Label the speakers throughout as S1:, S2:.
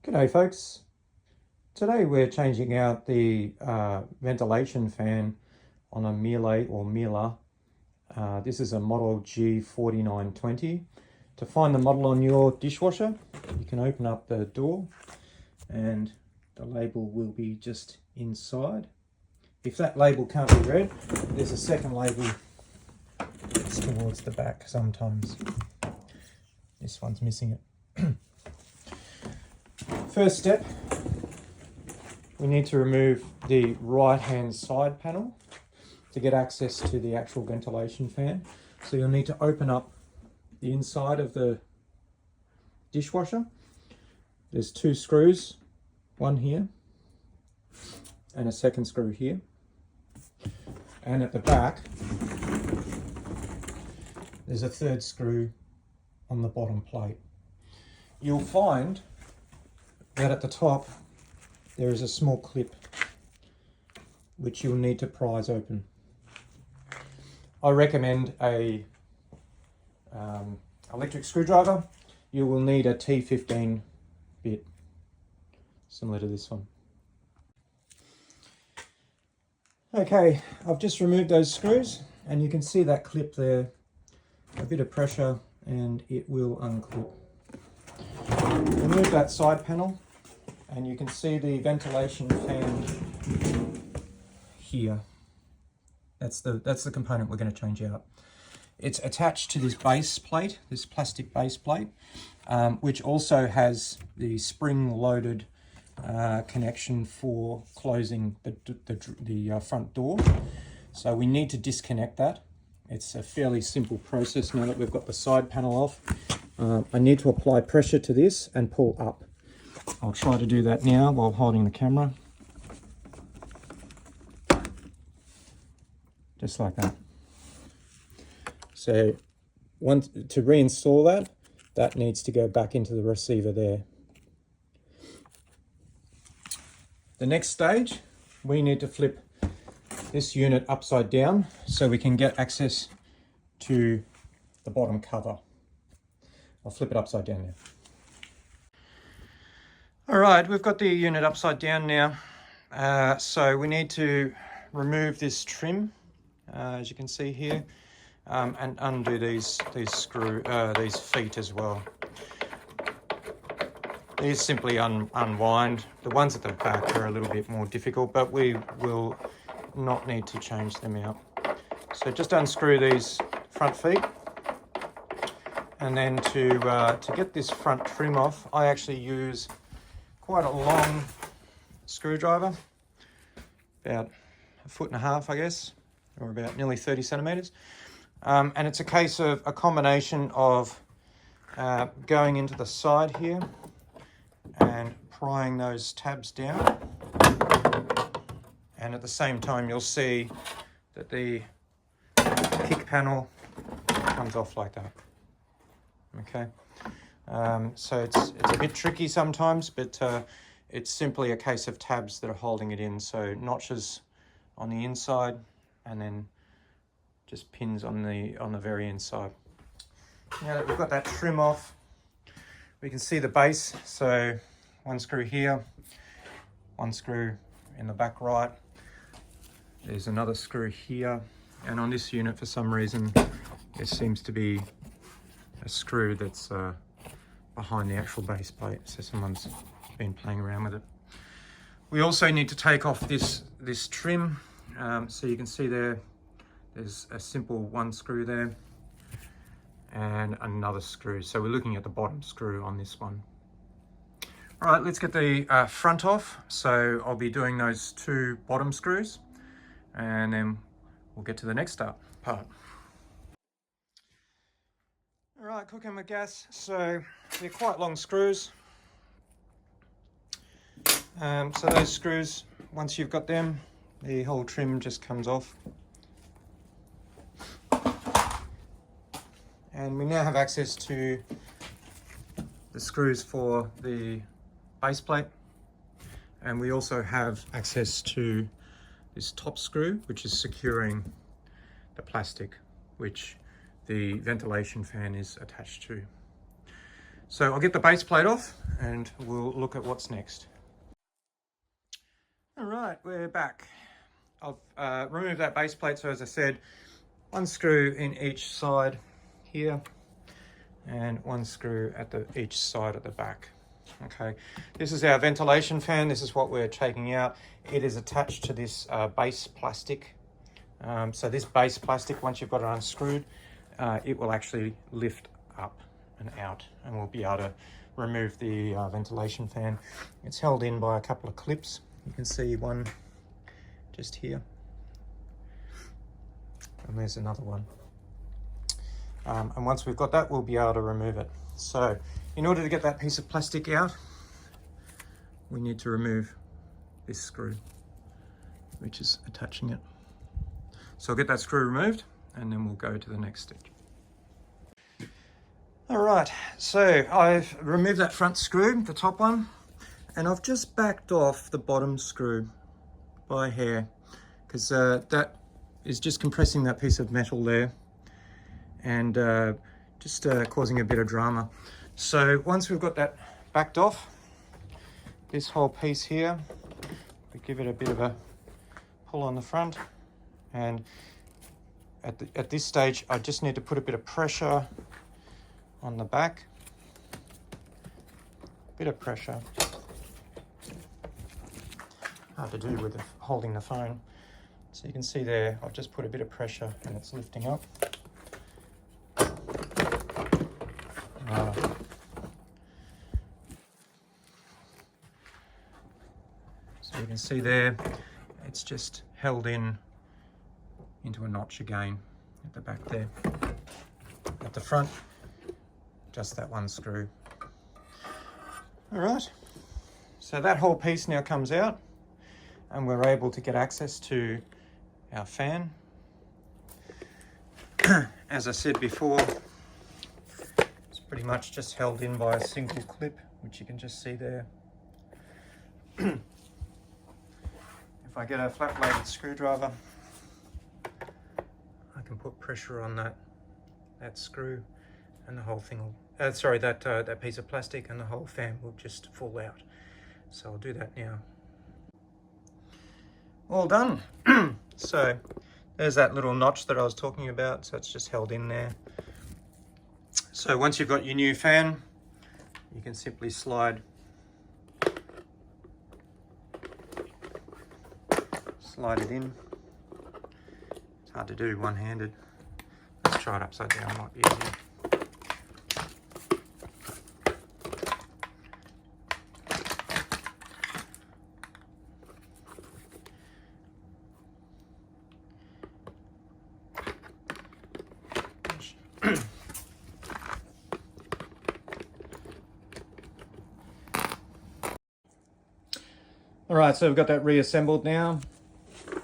S1: G'day folks. Today we're changing out the ventilation fan on a Miele or Miele. This is a model G4920. To find the model on your dishwasher, you can open up the door and the label will be just inside. If that label can't be read, there's a second label that's towards the back sometimes. This one's missing it. First step, we need to remove the right hand side panel to get access to the actual ventilation fan. So you'll need to open up the inside of the dishwasher. There's two screws, one here and a second screw here. And at the back, there's a third screw on the bottom plate. You'll find that at the top there is a small clip which you'll need to prise open. I recommend a electric screwdriver. You will need a T15 bit similar to this one. Okay, I've just removed those screws and you can see that clip there. A bit of pressure and it will unclip. Remove that side panel and you can see the ventilation fan here. That's the component we're going to change out. It's attached to this base plate, this plastic base plate, which also has the spring-loaded connection for closing the front door. So we need to disconnect that. It's a fairly simple process now that we've got the side panel off. I need to apply pressure to this and pull up. I'll try to do that now while holding the camera. Just like that. So to reinstall that needs to go back into the receiver there. The next stage, we need to flip this unit upside down so we can get access to the bottom cover. I'll flip it upside down now. All right, we've got the unit upside down now. So we need to remove this trim, as you can see here, and undo these feet as well. These simply unwind. The ones at the back are a little bit more difficult, but we will not need to change them out. So just unscrew these front feet. And then to get this front trim off, I actually use quite a long screwdriver, about 1.5 foot, I guess, or about nearly 30 centimeters. And it's a case of a combination of going into the side here and prying those tabs down. And at the same time, you'll see that the kick panel comes off like that. Okay, so it's a bit tricky sometimes, but it's simply a case of tabs that are holding it in. So notches on the inside and then just pins on the very inside. Now that we've got that trim off, we can see the base. So one screw here, one screw in the back right. There's another screw here. And on this unit, for some reason, there seems to be a screw that's behind the actual base plate, so someone's been playing around with it. We also need to take off this trim, so you can see there's a simple one screw there and another screw, so we're looking at the bottom screw on this one. All right, let's get the front off. So I'll be doing those two bottom screws and then we'll get to the next part. All right, cooking with gas, so they're quite long screws. So those screws, once you've got them, the whole trim just comes off. And we now have access to the screws for the base plate. And we also have access to this top screw, which is securing the plastic, which the ventilation fan is attached to. So I'll get the base plate off and we'll look at what's next. All right, we're back. I've removed that base plate, so as I said, one screw in each side here and one screw at each side at the back. Okay, this is our ventilation fan. This is what we're taking out. It is attached to this base plastic. So this base plastic, once you've got it unscrewed, it will actually lift up and out, and we'll be able to remove the ventilation fan. It's held in by a couple of clips. You can see one just here, and there's another one. And once we've got that, we'll be able to remove it. So in order to get that piece of plastic out, we need to remove this screw, which is attaching it. So I'll get that screw removed and then we'll go to the next stage. All right, so I've removed that front screw, the top one, and I've just backed off the bottom screw by a hair, because that is just compressing that piece of metal there and just causing a bit of drama. So once we've got that backed off, this whole piece here, we give it a bit of a pull on the front, and at this stage I just need to put a bit of pressure on the back, bit of pressure. Hard to do with holding the phone. So you can see there, I've just put a bit of pressure and it's lifting up. So you can see there, it's just held into a notch again at the back there. At the front, just that one screw. All right, so that whole piece now comes out and we're able to get access to our fan. As I said before, it's pretty much just held in by a single clip, which you can just see there. If I get a flat bladed screwdriver, I can put pressure on that screw and the whole thing will, that piece of plastic, and the whole fan will just fall out. So I'll do that now. All done. So there's that little notch that I was talking about, so it's just held in there. So once you've got your new fan, you can simply slide it in. It's hard to do one-handed. Let's try it upside down, might be easier. All right, so we've got that reassembled now. You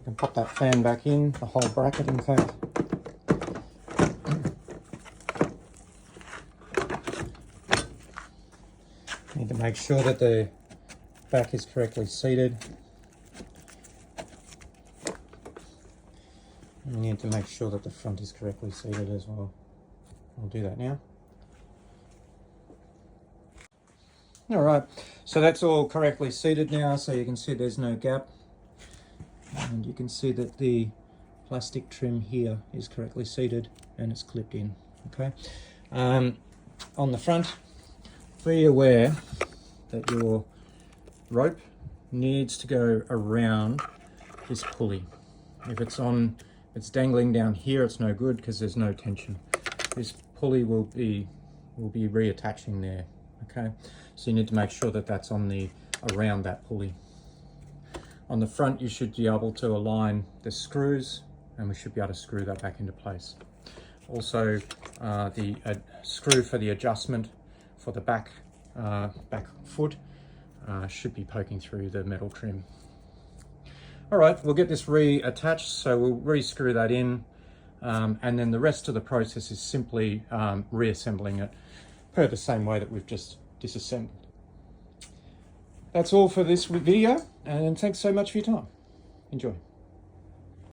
S1: can pop that fan back in, the whole bracket in fact. Need to make sure that the back is correctly seated. And we need to make sure that the front is correctly seated as well. I'll do that now. All right, so that's all correctly seated now, so you can see there's no gap. And you can see that the plastic trim here is correctly seated and it's clipped in, okay? On the front, be aware that your rope needs to go around this pulley. If it's dangling down here, it's no good because there's no tension. This pulley will be reattaching there, okay? So you need to make sure that that's around that pulley. On the front, you should be able to align the screws and we should be able to screw that back into place. Also, the screw for the adjustment for the back foot should be poking through the metal trim. All right, we'll get this reattached, so we'll re-screw that in, and then the rest of the process is simply reassembling it per the same way that we've just disassembled. That's all for this video, and thanks so much for your time. Enjoy.